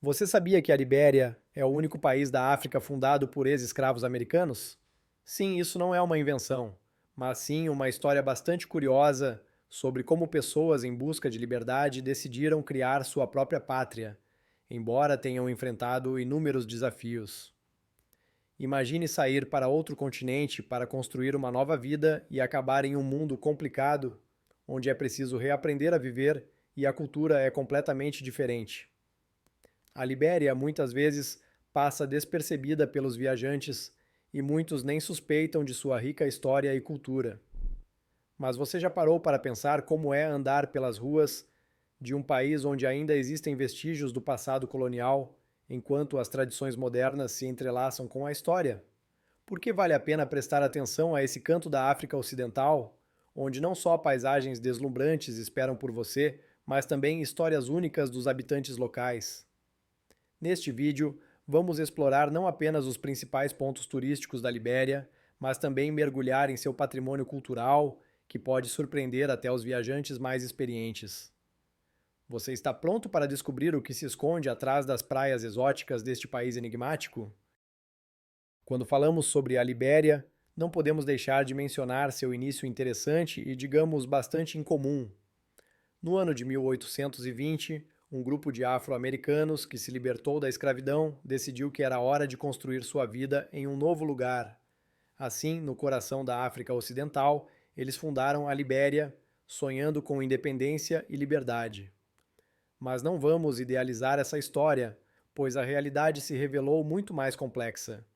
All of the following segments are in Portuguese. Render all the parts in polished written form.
Você sabia que a Libéria é o único país da África fundado por ex-escravos americanos? Sim, isso não é uma invenção, mas sim uma história bastante curiosa sobre como pessoas em busca de liberdade decidiram criar sua própria pátria, embora tenham enfrentado inúmeros desafios. Imagine sair para outro continente para construir uma nova vida e acabar em um mundo complicado, onde é preciso reaprender a viver e a cultura é completamente diferente. A Libéria muitas vezes passa despercebida pelos viajantes e muitos nem suspeitam de sua rica história e cultura. Mas você já parou para pensar como é andar pelas ruas de um país onde ainda existem vestígios do passado colonial, enquanto as tradições modernas se entrelaçam com a história? Por que vale a pena prestar atenção a esse canto da África Ocidental, onde não só paisagens deslumbrantes esperam por você, mas também histórias únicas dos habitantes locais? Neste vídeo, vamos explorar não apenas os principais pontos turísticos da Libéria, mas também mergulhar em seu patrimônio cultural, que pode surpreender até os viajantes mais experientes. Você está pronto para descobrir o que se esconde atrás das praias exóticas deste país enigmático? Quando falamos sobre a Libéria, não podemos deixar de mencionar seu início interessante e, digamos, bastante incomum. No ano de 1820, um grupo de afro-americanos que se libertou da escravidão decidiu que era hora de construir sua vida em um novo lugar. Assim, no coração da África Ocidental, eles fundaram a Libéria, sonhando com independência e liberdade. Mas não vamos idealizar essa história, pois a realidade se revelou muito mais complexa.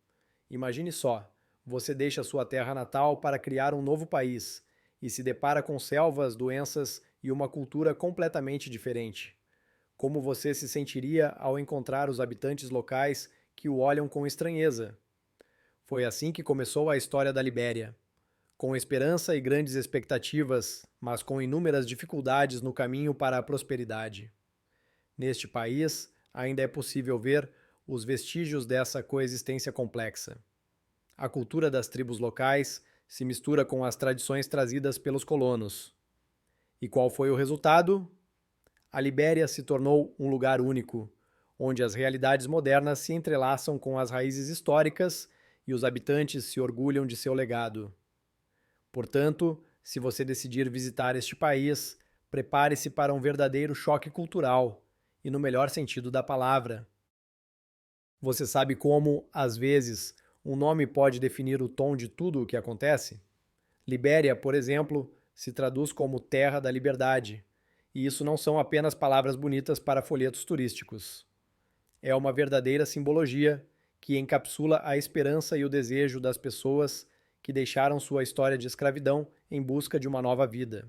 Imagine só, você deixa sua terra natal para criar um novo país e se depara com selvas, doenças e uma cultura completamente diferente. Como você se sentiria ao encontrar os habitantes locais que o olham com estranheza? Foi assim que começou a história da Libéria. Com esperança e grandes expectativas, mas com inúmeras dificuldades no caminho para a prosperidade. Neste país, ainda é possível ver os vestígios dessa coexistência complexa. A cultura das tribos locais se mistura com as tradições trazidas pelos colonos. E qual foi o resultado? A Libéria se tornou um lugar único, onde as realidades modernas se entrelaçam com as raízes históricas e os habitantes se orgulham de seu legado. Portanto, se você decidir visitar este país, prepare-se para um verdadeiro choque cultural, e no melhor sentido da palavra. Você sabe como, às vezes, um nome pode definir o tom de tudo o que acontece? Libéria, por exemplo, se traduz como Terra da Liberdade, e isso não são apenas palavras bonitas para folhetos turísticos. É uma verdadeira simbologia que encapsula a esperança e o desejo das pessoas que deixaram sua história de escravidão em busca de uma nova vida.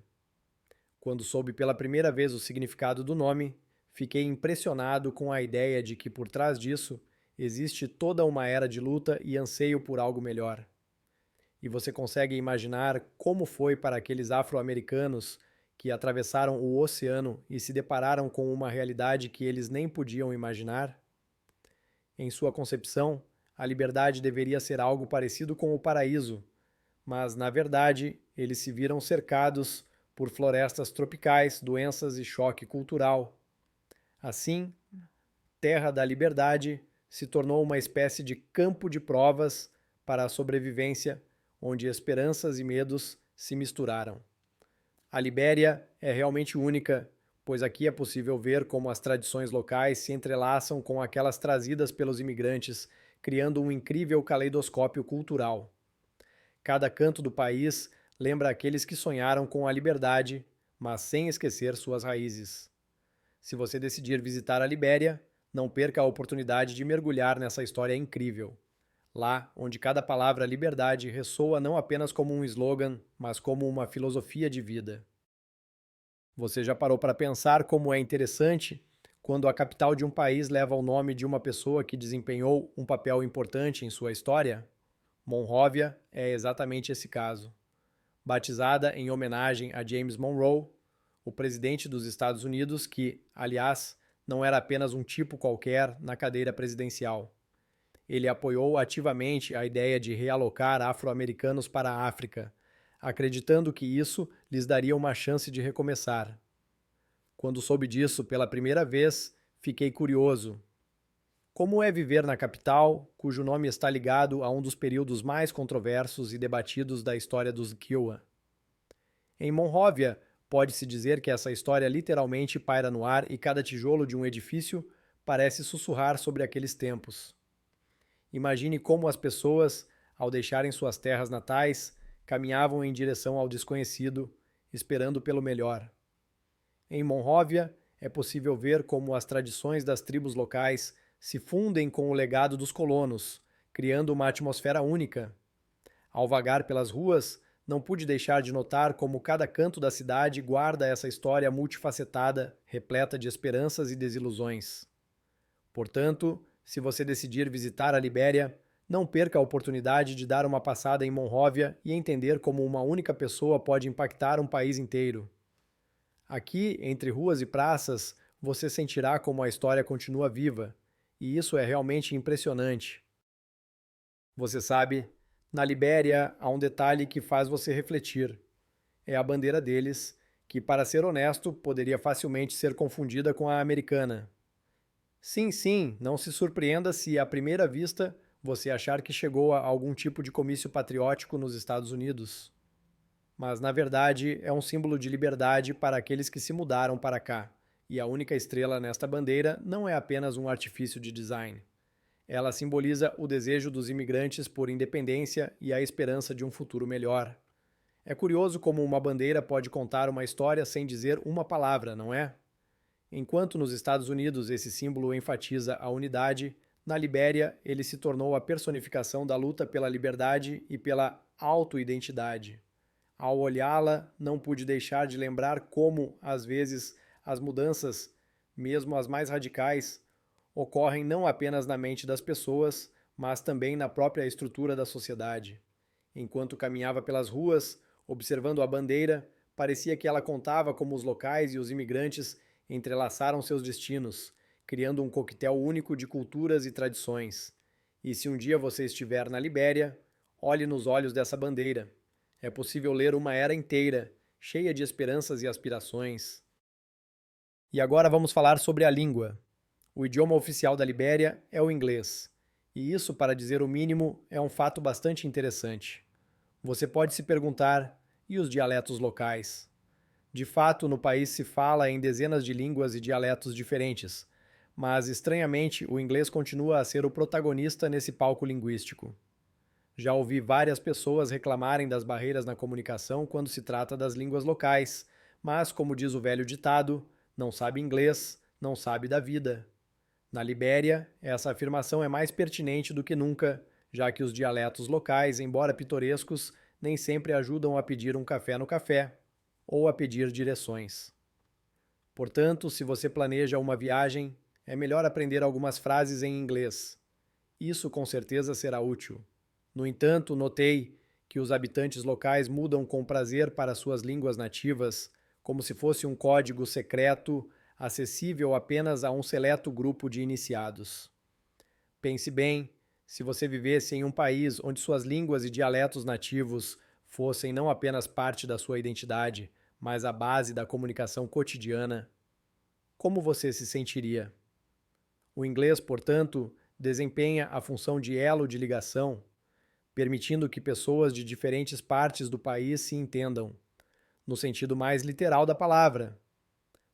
Quando soube pela primeira vez o significado do nome, fiquei impressionado com a ideia de que por trás disso existe toda uma era de luta e anseio por algo melhor. E você consegue imaginar como foi para aqueles afro-americanos que atravessaram o oceano e se depararam com uma realidade que eles nem podiam imaginar? Em sua concepção, a liberdade deveria ser algo parecido com o paraíso, mas, na verdade, eles se viram cercados por florestas tropicais, doenças e choque cultural. Assim, Terra da Liberdade se tornou uma espécie de campo de provas para a sobrevivência, onde esperanças e medos se misturaram. A Libéria é realmente única, pois aqui é possível ver como as tradições locais se entrelaçam com aquelas trazidas pelos imigrantes, criando um incrível caleidoscópio cultural. Cada canto do país lembra aqueles que sonharam com a liberdade, mas sem esquecer suas raízes. Se você decidir visitar a Libéria, não perca a oportunidade de mergulhar nessa história incrível. Lá, onde cada palavra liberdade ressoa não apenas como um slogan, mas como uma filosofia de vida. Você já parou para pensar como é interessante quando a capital de um país leva o nome de uma pessoa que desempenhou um papel importante em sua história? Monróvia é exatamente esse caso. Batizada em homenagem a James Monroe, o presidente dos Estados Unidos, que, aliás, não era apenas um tipo qualquer na cadeira presidencial. Ele apoiou ativamente a ideia de realocar afro-americanos para a África, acreditando que isso lhes daria uma chance de recomeçar. Quando soube disso pela primeira vez, fiquei curioso. Como é viver na capital, cujo nome está ligado a um dos períodos mais controversos e debatidos da história dos Kiowa? Em Monróvia, pode-se dizer que essa história literalmente paira no ar e cada tijolo de um edifício parece sussurrar sobre aqueles tempos. Imagine como as pessoas, ao deixarem suas terras natais, caminhavam em direção ao desconhecido, esperando pelo melhor. Em Monróvia, é possível ver como as tradições das tribos locais se fundem com o legado dos colonos, criando uma atmosfera única. Ao vagar pelas ruas, não pude deixar de notar como cada canto da cidade guarda essa história multifacetada, repleta de esperanças e desilusões. Portanto, se você decidir visitar a Libéria, não perca a oportunidade de dar uma passada em Monróvia e entender como uma única pessoa pode impactar um país inteiro. Aqui, entre ruas e praças, você sentirá como a história continua viva, e isso é realmente impressionante. Você sabe, na Libéria há um detalhe que faz você refletir. É a bandeira deles, que, para ser honesto, poderia facilmente ser confundida com a americana. Sim, sim, não se surpreenda se, à primeira vista, você achar que chegou a algum tipo de comício patriótico nos Estados Unidos. Mas, na verdade, é um símbolo de liberdade para aqueles que se mudaram para cá. E a única estrela nesta bandeira não é apenas um artifício de design. Ela simboliza o desejo dos imigrantes por independência e a esperança de um futuro melhor. É curioso como uma bandeira pode contar uma história sem dizer uma palavra, não é? Enquanto nos Estados Unidos esse símbolo enfatiza a unidade, na Libéria ele se tornou a personificação da luta pela liberdade e pela autoidentidade. Ao olhá-la, não pude deixar de lembrar como, às vezes, as mudanças, mesmo as mais radicais, ocorrem não apenas na mente das pessoas, mas também na própria estrutura da sociedade. Enquanto caminhava pelas ruas, observando a bandeira, parecia que ela contava como os locais e os imigrantes entrelaçaram seus destinos, criando um coquetel único de culturas e tradições. E se um dia você estiver na Libéria, olhe nos olhos dessa bandeira. É possível ler uma era inteira, cheia de esperanças e aspirações. E agora vamos falar sobre a língua. O idioma oficial da Libéria é o inglês. E isso, para dizer o mínimo, é um fato bastante interessante. Você pode se perguntar: e os dialetos locais? De fato, no país se fala em dezenas de línguas e dialetos diferentes, mas estranhamente o inglês continua a ser o protagonista nesse palco linguístico. Já ouvi várias pessoas reclamarem das barreiras na comunicação quando se trata das línguas locais, mas, como diz o velho ditado, não sabe inglês, não sabe da vida. Na Libéria, essa afirmação é mais pertinente do que nunca, já que os dialetos locais, embora pitorescos, nem sempre ajudam a pedir um café no café ou a pedir direções. Portanto, se você planeja uma viagem, é melhor aprender algumas frases em inglês. Isso com certeza será útil. No entanto, notei que os habitantes locais mudam com prazer para suas línguas nativas, como se fosse um código secreto acessível apenas a um seleto grupo de iniciados. Pense bem, se você vivesse em um país onde suas línguas e dialetos nativos fossem não apenas parte da sua identidade, mas a base da comunicação cotidiana, como você se sentiria? O inglês, portanto, desempenha a função de elo de ligação, permitindo que pessoas de diferentes partes do país se entendam, no sentido mais literal da palavra.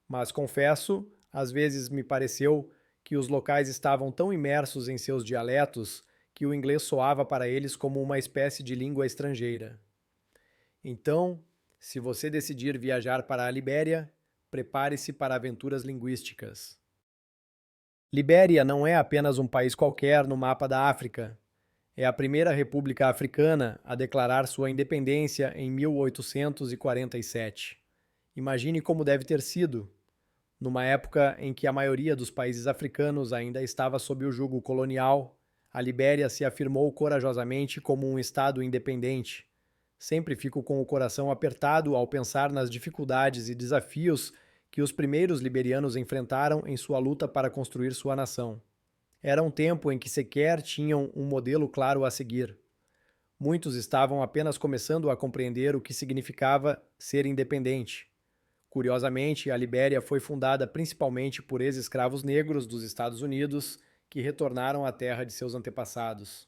Mas confesso, às vezes me pareceu que os locais estavam tão imersos em seus dialetos que o inglês soava para eles como uma espécie de língua estrangeira. Então, se você decidir viajar para a Libéria, prepare-se para aventuras linguísticas. Libéria não é apenas um país qualquer no mapa da África. É a primeira república africana a declarar sua independência em 1847. Imagine como deve ter sido, numa época em que a maioria dos países africanos ainda estava sob o jugo colonial. A Libéria se afirmou corajosamente como um estado independente. Sempre fico com o coração apertado ao pensar nas dificuldades e desafios que os primeiros liberianos enfrentaram em sua luta para construir sua nação. Era um tempo em que sequer tinham um modelo claro a seguir. Muitos estavam apenas começando a compreender o que significava ser independente. Curiosamente, a Libéria foi fundada principalmente por ex-escravos negros dos Estados Unidos, que retornaram à terra de seus antepassados.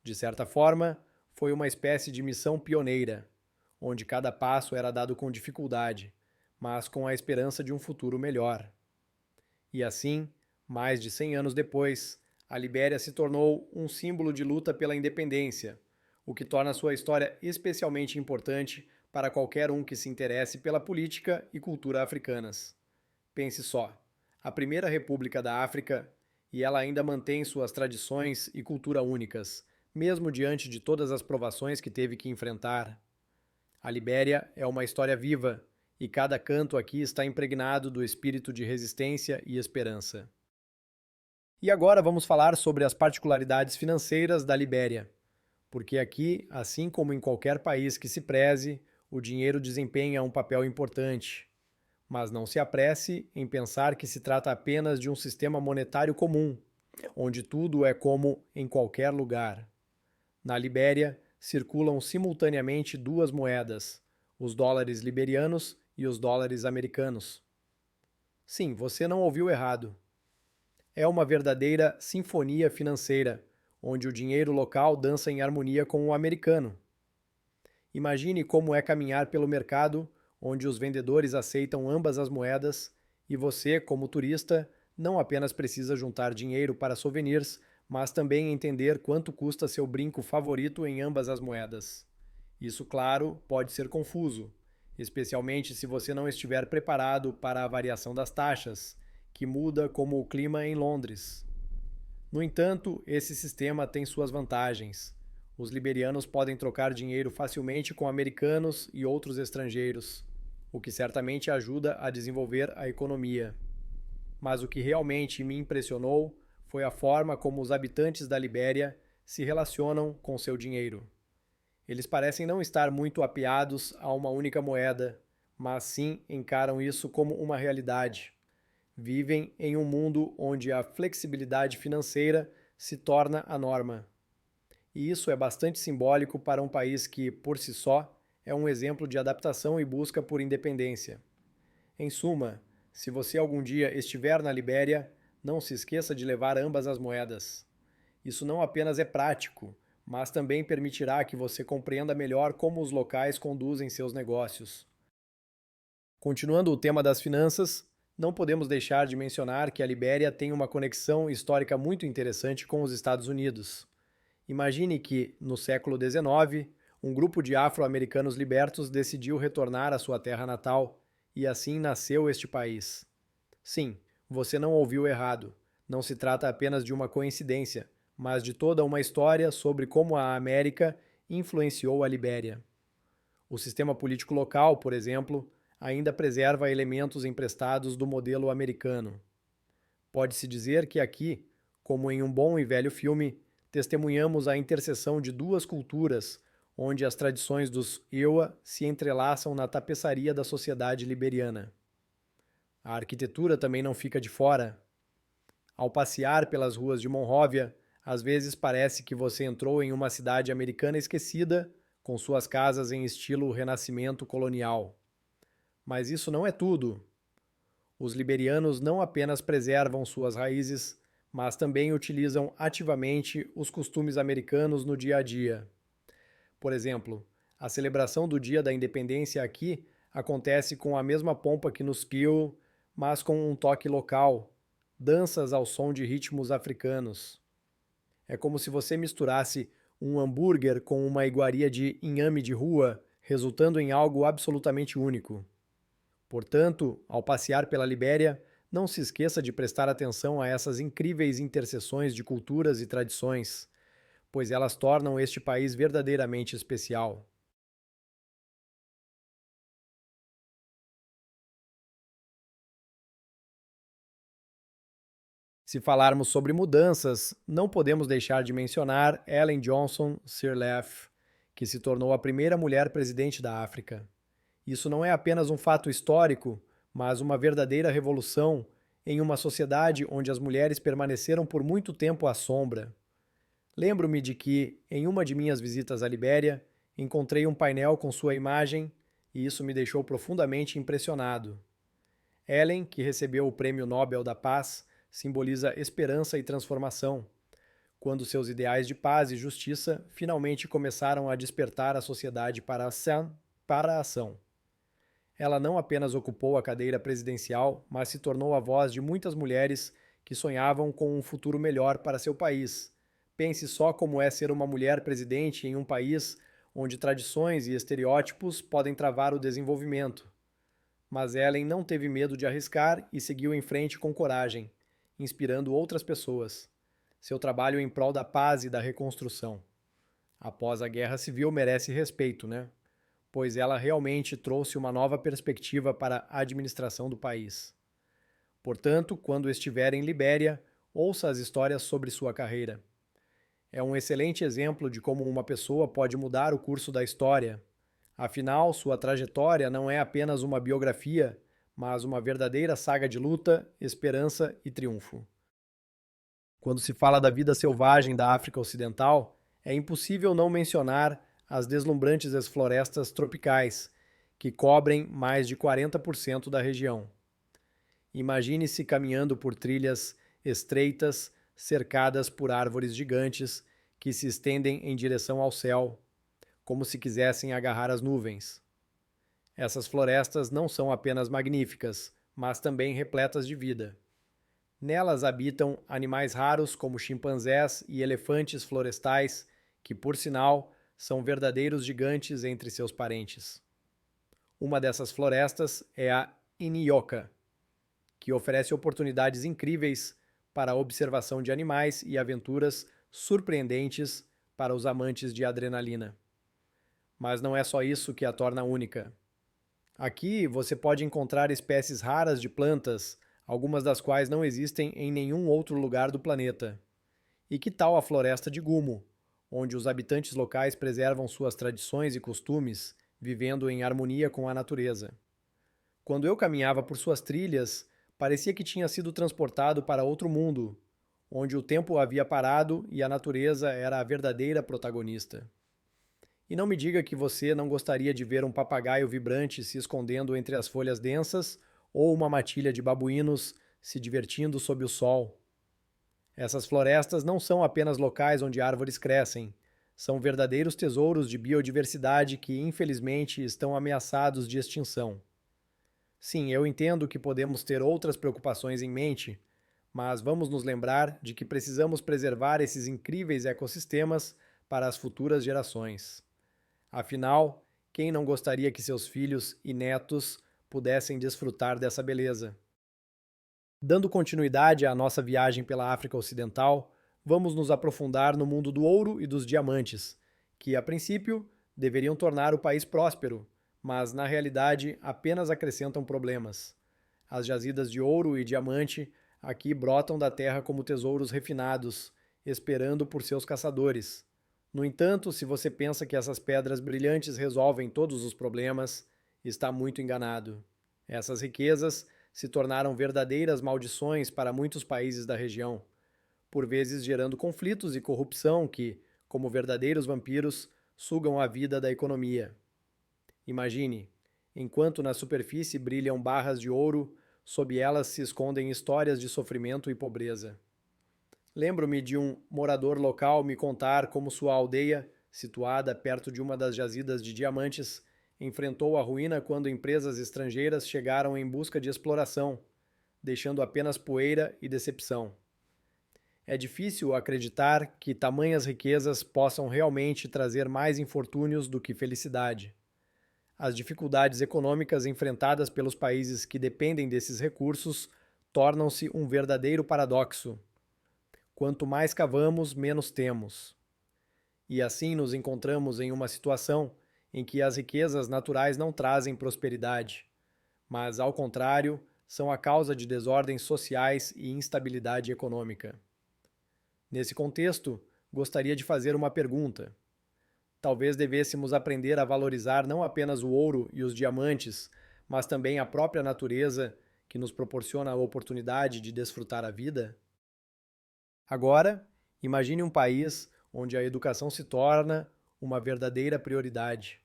De certa forma, foi uma espécie de missão pioneira, onde cada passo era dado com dificuldade, mas com a esperança de um futuro melhor. E assim, mais de 100 anos depois, a Libéria se tornou um símbolo de luta pela independência, o que torna sua história especialmente importante para qualquer um que se interesse pela política e cultura africanas. Pense só, a primeira república da África, e ela ainda mantém suas tradições e cultura únicas, mesmo diante de todas as provações que teve que enfrentar. A Libéria é uma história viva, e cada canto aqui está impregnado do espírito de resistência e esperança. E agora vamos falar sobre as particularidades financeiras da Libéria, porque aqui, assim como em qualquer país que se preze, o dinheiro desempenha um papel importante. Mas não se apresse em pensar que se trata apenas de um sistema monetário comum, onde tudo é como em qualquer lugar. Na Libéria, circulam simultaneamente duas moedas, os dólares liberianos e os dólares americanos. Sim, você não ouviu errado. É uma verdadeira sinfonia financeira, onde o dinheiro local dança em harmonia com o americano. Imagine como é caminhar pelo mercado, onde os vendedores aceitam ambas as moedas e você, como turista, não apenas precisa juntar dinheiro para souvenirs, mas também entender quanto custa seu brinco favorito em ambas as moedas. Isso, claro, pode ser confuso, especialmente se você não estiver preparado para a variação das taxas, que muda como o clima em Londres. No entanto, esse sistema tem suas vantagens. Os liberianos podem trocar dinheiro facilmente com americanos e outros estrangeiros, o que certamente ajuda a desenvolver a economia. Mas o que realmente me impressionou foi a forma como os habitantes da Libéria se relacionam com seu dinheiro. Eles parecem não estar muito apeados a uma única moeda, mas sim encaram isso como uma realidade. Vivem em um mundo onde a flexibilidade financeira se torna a norma. E isso é bastante simbólico para um país que, por si só, é um exemplo de adaptação e busca por independência. Em suma, se você algum dia estiver na Libéria, não se esqueça de levar ambas as moedas. Isso não apenas é prático, mas também permitirá que você compreenda melhor como os locais conduzem seus negócios. Continuando o tema das finanças, não podemos deixar de mencionar que a Libéria tem uma conexão histórica muito interessante com os Estados Unidos. Imagine que, no século XIX, um grupo de afro-americanos libertos decidiu retornar à sua terra natal, e assim nasceu este país. Sim, você não ouviu errado. Não se trata apenas de uma coincidência, mas de toda uma história sobre como a América influenciou a Libéria. O sistema político local, por exemplo, ainda preserva elementos emprestados do modelo americano. Pode-se dizer que aqui, como em um bom e velho filme, testemunhamos a interseção de duas culturas, onde as tradições dos Ewa se entrelaçam na tapeçaria da sociedade liberiana. A arquitetura também não fica de fora. Ao passear pelas ruas de Monróvia, às vezes parece que você entrou em uma cidade americana esquecida, com suas casas em estilo renascimento colonial. Mas isso não é tudo. Os liberianos não apenas preservam suas raízes, mas também utilizam ativamente os costumes americanos no dia a dia. Por exemplo, a celebração do Dia da Independência aqui acontece com a mesma pompa que nos Kill, mas com um toque local, danças ao som de ritmos africanos. É como se você misturasse um hambúrguer com uma iguaria de inhame de rua, resultando em algo absolutamente único. Portanto, ao passear pela Libéria, não se esqueça de prestar atenção a essas incríveis interseções de culturas e tradições, pois elas tornam este país verdadeiramente especial. Se falarmos sobre mudanças, não podemos deixar de mencionar Ellen Johnson Sirleaf, que se tornou a primeira mulher presidente da África. Isso não é apenas um fato histórico, mas uma verdadeira revolução em uma sociedade onde as mulheres permaneceram por muito tempo à sombra. Lembro-me de que, em uma de minhas visitas à Libéria, encontrei um painel com sua imagem e isso me deixou profundamente impressionado. Ellen, que recebeu o Prêmio Nobel da Paz, simboliza esperança e transformação, quando seus ideais de paz e justiça finalmente começaram a despertar a sociedade para a ação. Ela não apenas ocupou a cadeira presidencial, mas se tornou a voz de muitas mulheres que sonhavam com um futuro melhor para seu país. Pense só como é ser uma mulher presidente em um país onde tradições e estereótipos podem travar o desenvolvimento. Mas Ellen não teve medo de arriscar e seguiu em frente com coragem, inspirando outras pessoas. Seu trabalho em prol da paz e da reconstrução após a Guerra Civil merece respeito, né? Pois ela realmente trouxe uma nova perspectiva para a administração do país. Portanto, quando estiver em Libéria, ouça as histórias sobre sua carreira. É um excelente exemplo de como uma pessoa pode mudar o curso da história. Afinal, sua trajetória não é apenas uma biografia, mas uma verdadeira saga de luta, esperança e triunfo. Quando se fala da vida selvagem da África Ocidental, é impossível não mencionar as deslumbrantes florestas tropicais, que cobrem mais de 40% da região. Imagine-se caminhando por trilhas estreitas, cercadas por árvores gigantes que se estendem em direção ao céu, como se quisessem agarrar as nuvens. Essas florestas não são apenas magníficas, mas também repletas de vida. Nelas habitam animais raros como chimpanzés e elefantes florestais, que, por sinal, são verdadeiros gigantes entre seus parentes. Uma dessas florestas é a Inioca, que oferece oportunidades incríveis para a observação de animais e aventuras surpreendentes para os amantes de adrenalina. Mas não é só isso que a torna única. Aqui você pode encontrar espécies raras de plantas, algumas das quais não existem em nenhum outro lugar do planeta. E que tal a floresta de Gumo, onde os habitantes locais preservam suas tradições e costumes, vivendo em harmonia com a natureza? Quando eu caminhava por suas trilhas, parecia que tinha sido transportado para outro mundo, onde o tempo havia parado e a natureza era a verdadeira protagonista. E não me diga que você não gostaria de ver um papagaio vibrante se escondendo entre as folhas densas ou uma matilha de babuínos se divertindo sob o sol. Essas florestas não são apenas locais onde árvores crescem, são verdadeiros tesouros de biodiversidade que, infelizmente, estão ameaçados de extinção. Sim, eu entendo que podemos ter outras preocupações em mente, mas vamos nos lembrar de que precisamos preservar esses incríveis ecossistemas para as futuras gerações. Afinal, quem não gostaria que seus filhos e netos pudessem desfrutar dessa beleza? Dando continuidade à nossa viagem pela África Ocidental, vamos nos aprofundar no mundo do ouro e dos diamantes, que, a princípio, deveriam tornar o país próspero, mas, na realidade, apenas acrescentam problemas. As jazidas de ouro e diamante aqui brotam da terra como tesouros refinados, esperando por seus caçadores. No entanto, se você pensa que essas pedras brilhantes resolvem todos os problemas, está muito enganado. Essas riquezas se tornaram verdadeiras maldições para muitos países da região, por vezes gerando conflitos e corrupção que, como verdadeiros vampiros, sugam a vida da economia. Imagine, enquanto na superfície brilham barras de ouro, sob elas se escondem histórias de sofrimento e pobreza. Lembro-me de um morador local me contar como sua aldeia, situada perto de uma das jazidas de diamantes, enfrentou a ruína quando empresas estrangeiras chegaram em busca de exploração, deixando apenas poeira e decepção. É difícil acreditar que tamanhas riquezas possam realmente trazer mais infortúnios do que felicidade. As dificuldades econômicas enfrentadas pelos países que dependem desses recursos tornam-se um verdadeiro paradoxo. Quanto mais cavamos, menos temos. E assim nos encontramos em uma situação em que as riquezas naturais não trazem prosperidade, mas, ao contrário, são a causa de desordens sociais e instabilidade econômica. Nesse contexto, gostaria de fazer uma pergunta. Talvez devêssemos aprender a valorizar não apenas o ouro e os diamantes, mas também a própria natureza que nos proporciona a oportunidade de desfrutar a vida? Agora, imagine um país onde a educação se torna uma verdadeira prioridade.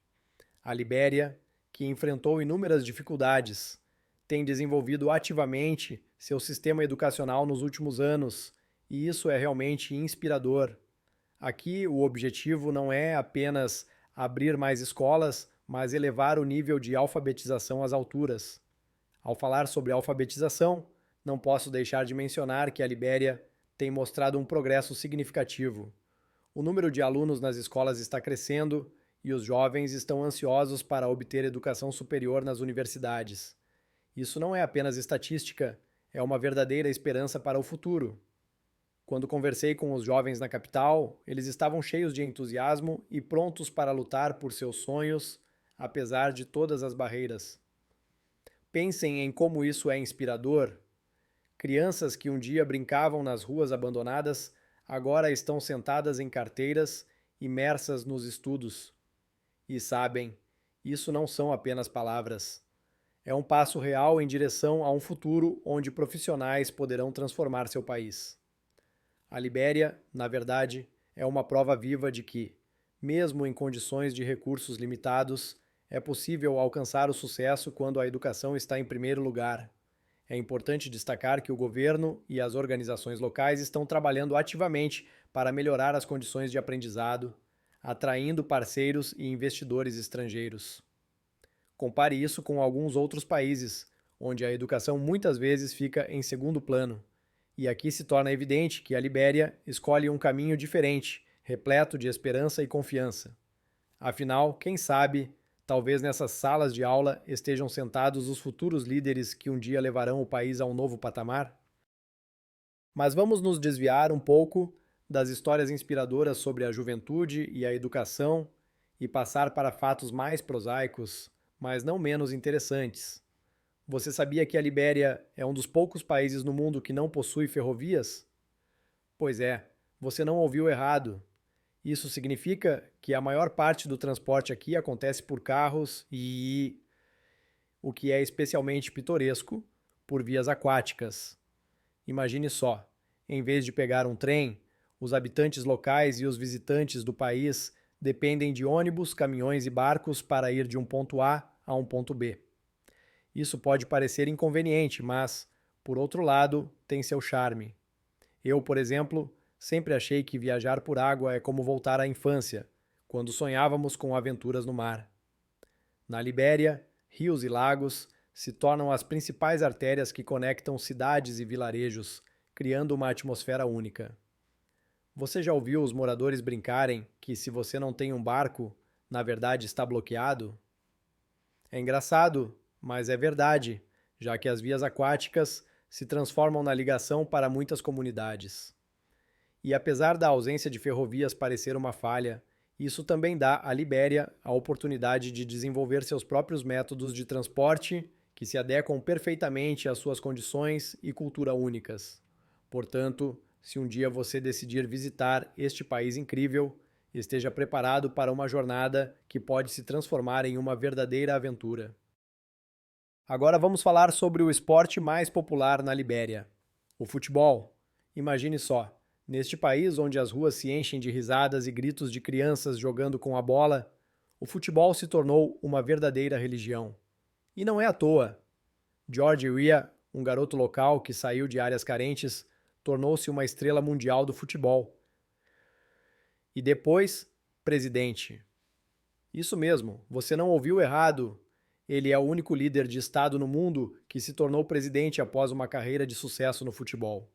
A Libéria, que enfrentou inúmeras dificuldades, tem desenvolvido ativamente seu sistema educacional nos últimos anos, e isso é realmente inspirador. Aqui, o objetivo não é apenas abrir mais escolas, mas elevar o nível de alfabetização às alturas. Ao falar sobre alfabetização, não posso deixar de mencionar que a Libéria tem mostrado um progresso significativo. O número de alunos nas escolas está crescendo e os jovens estão ansiosos para obter educação superior nas universidades. Isso não é apenas estatística, é uma verdadeira esperança para o futuro. Quando conversei com os jovens na capital, eles estavam cheios de entusiasmo e prontos para lutar por seus sonhos, apesar de todas as barreiras. Pensem em como isso é inspirador. Crianças que um dia brincavam nas ruas abandonadas agora estão sentadas em carteiras, imersas nos estudos. E sabem, isso não são apenas palavras. É um passo real em direção a um futuro onde profissionais poderão transformar seu país. A Libéria, na verdade, é uma prova viva de que, mesmo em condições de recursos limitados, é possível alcançar o sucesso quando a educação está em primeiro lugar. É importante destacar que o governo e as organizações locais estão trabalhando ativamente para melhorar as condições de aprendizado, atraindo parceiros e investidores estrangeiros. Compare isso com alguns outros países, onde a educação muitas vezes fica em segundo plano. E aqui se torna evidente que a Libéria escolhe um caminho diferente, repleto de esperança e confiança. Afinal, quem sabe, talvez nessas salas de aula estejam sentados os futuros líderes que um dia levarão o país a um novo patamar? Mas vamos nos desviar um pouco das histórias inspiradoras sobre a juventude e a educação e passar para fatos mais prosaicos, mas não menos interessantes. Você sabia que a Libéria é um dos poucos países no mundo que não possui ferrovias? Pois é, você não ouviu errado. Isso significa que a maior parte do transporte aqui acontece por carros e, o que é especialmente pitoresco, por vias aquáticas. Imagine só, em vez de pegar um trem, os habitantes locais e os visitantes do país dependem de ônibus, caminhões e barcos para ir de um ponto A a um ponto B. Isso pode parecer inconveniente, mas, por outro lado, tem seu charme. Eu, por exemplo, sempre achei que viajar por água é como voltar à infância, quando sonhávamos com aventuras no mar. Na Libéria, rios e lagos se tornam as principais artérias que conectam cidades e vilarejos, criando uma atmosfera única. Você já ouviu os moradores brincarem que se você não tem um barco, na verdade está bloqueado? É engraçado, mas é verdade, já que as vias aquáticas se transformam na ligação para muitas comunidades. E apesar da ausência de ferrovias parecer uma falha, isso também dá à Libéria a oportunidade de desenvolver seus próprios métodos de transporte que se adequam perfeitamente às suas condições e cultura únicas. Portanto, se um dia você decidir visitar este país incrível, esteja preparado para uma jornada que pode se transformar em uma verdadeira aventura. Agora vamos falar sobre o esporte mais popular na Libéria, o futebol. Imagine só, neste país onde as ruas se enchem de risadas e gritos de crianças jogando com a bola, o futebol se tornou uma verdadeira religião. E não é à toa. George Weah, um garoto local que saiu de áreas carentes, tornou-se uma estrela mundial do futebol. E depois, presidente. Isso mesmo, você não ouviu errado. Ele é o único líder de Estado no mundo que se tornou presidente após uma carreira de sucesso no futebol.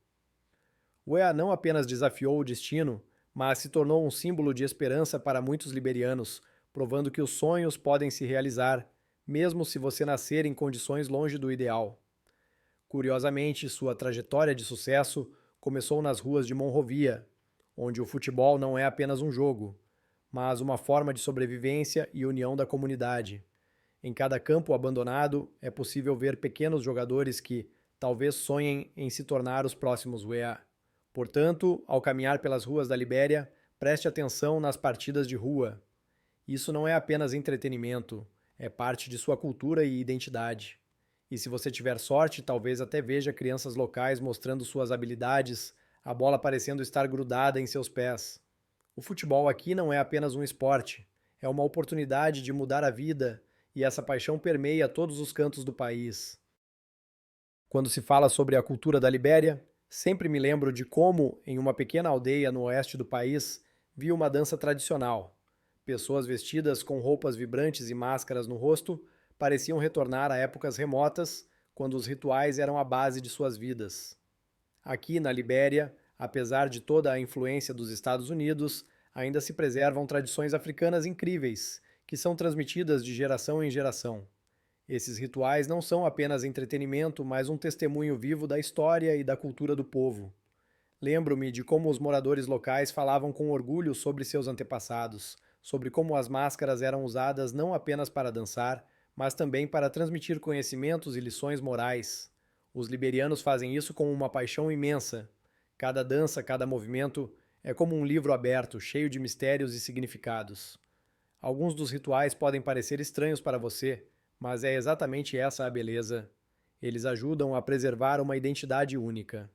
Weah não apenas desafiou o destino, mas se tornou um símbolo de esperança para muitos liberianos, provando que os sonhos podem se realizar, mesmo se você nascer em condições longe do ideal. Curiosamente, sua trajetória de sucesso começou nas ruas de Monrovia, onde o futebol não é apenas um jogo, mas uma forma de sobrevivência e união da comunidade. Em cada campo abandonado, é possível ver pequenos jogadores que talvez sonhem em se tornar os próximos Weah. Portanto, ao caminhar pelas ruas da Libéria, preste atenção nas partidas de rua. Isso não é apenas entretenimento, é parte de sua cultura e identidade. E se você tiver sorte, talvez até veja crianças locais mostrando suas habilidades, a bola parecendo estar grudada em seus pés. O futebol aqui não é apenas um esporte, é uma oportunidade de mudar a vida, e essa paixão permeia todos os cantos do país. Quando se fala sobre a cultura da Libéria, sempre me lembro de como, em uma pequena aldeia no oeste do país, vi uma dança tradicional. Pessoas vestidas com roupas vibrantes e máscaras no rosto pareciam retornar a épocas remotas, quando os rituais eram a base de suas vidas. Aqui na Libéria, apesar de toda a influência dos Estados Unidos, ainda se preservam tradições africanas incríveis, que são transmitidas de geração em geração. Esses rituais não são apenas entretenimento, mas um testemunho vivo da história e da cultura do povo. Lembro-me de como os moradores locais falavam com orgulho sobre seus antepassados, sobre como as máscaras eram usadas não apenas para dançar, mas também para transmitir conhecimentos e lições morais. Os liberianos fazem isso com uma paixão imensa. Cada dança, cada movimento é como um livro aberto, cheio de mistérios e significados. Alguns dos rituais podem parecer estranhos para você, mas é exatamente essa a beleza. Eles ajudam a preservar uma identidade única.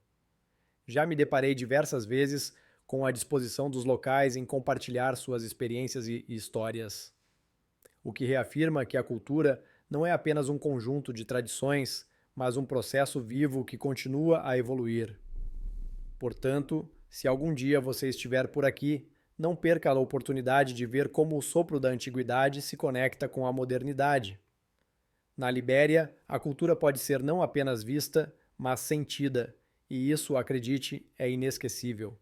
Já me deparei diversas vezes com a disposição dos locais em compartilhar suas experiências e histórias, o que reafirma que a cultura não é apenas um conjunto de tradições, mas um processo vivo que continua a evoluir. Portanto, se algum dia você estiver por aqui, não perca a oportunidade de ver como o sopro da antiguidade se conecta com a modernidade. Na Libéria, a cultura pode ser não apenas vista, mas sentida, e isso, acredite, é inesquecível.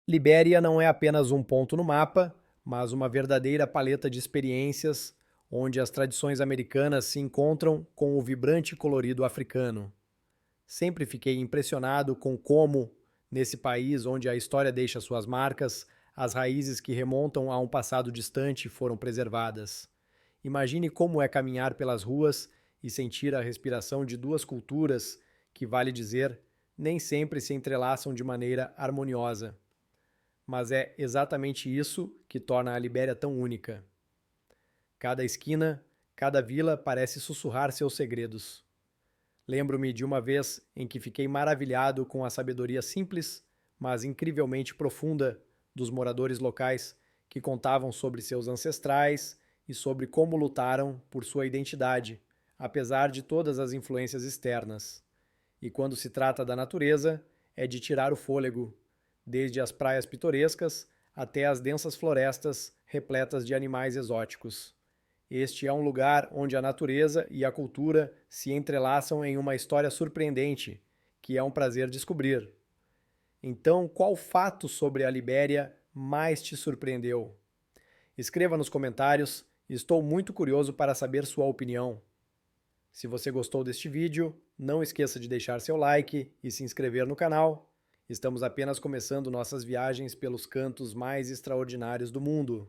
Libéria não é apenas um ponto no mapa, mas uma verdadeira paleta de experiências, onde as tradições americanas se encontram com o vibrante colorido africano. Sempre fiquei impressionado com como, nesse país onde a história deixa suas marcas, as raízes que remontam a um passado distante foram preservadas. Imagine como é caminhar pelas ruas e sentir a respiração de duas culturas que, vale dizer, nem sempre se entrelaçam de maneira harmoniosa. Mas é exatamente isso que torna a Libéria tão única. Cada esquina, cada vila parece sussurrar seus segredos. Lembro-me de uma vez em que fiquei maravilhado com a sabedoria simples, mas incrivelmente profunda dos moradores locais que contavam sobre seus ancestrais e sobre como lutaram por sua identidade, apesar de todas as influências externas. E quando se trata da natureza, é de tirar o fôlego, desde as praias pitorescas até as densas florestas repletas de animais exóticos. Este é um lugar onde a natureza e a cultura se entrelaçam em uma história surpreendente, que é um prazer descobrir. Então, qual fato sobre a Libéria mais te surpreendeu? Escreva nos comentários, estou muito curioso para saber sua opinião. Se você gostou deste vídeo, não esqueça de deixar seu like e se inscrever no canal. Estamos apenas começando nossas viagens pelos cantos mais extraordinários do mundo.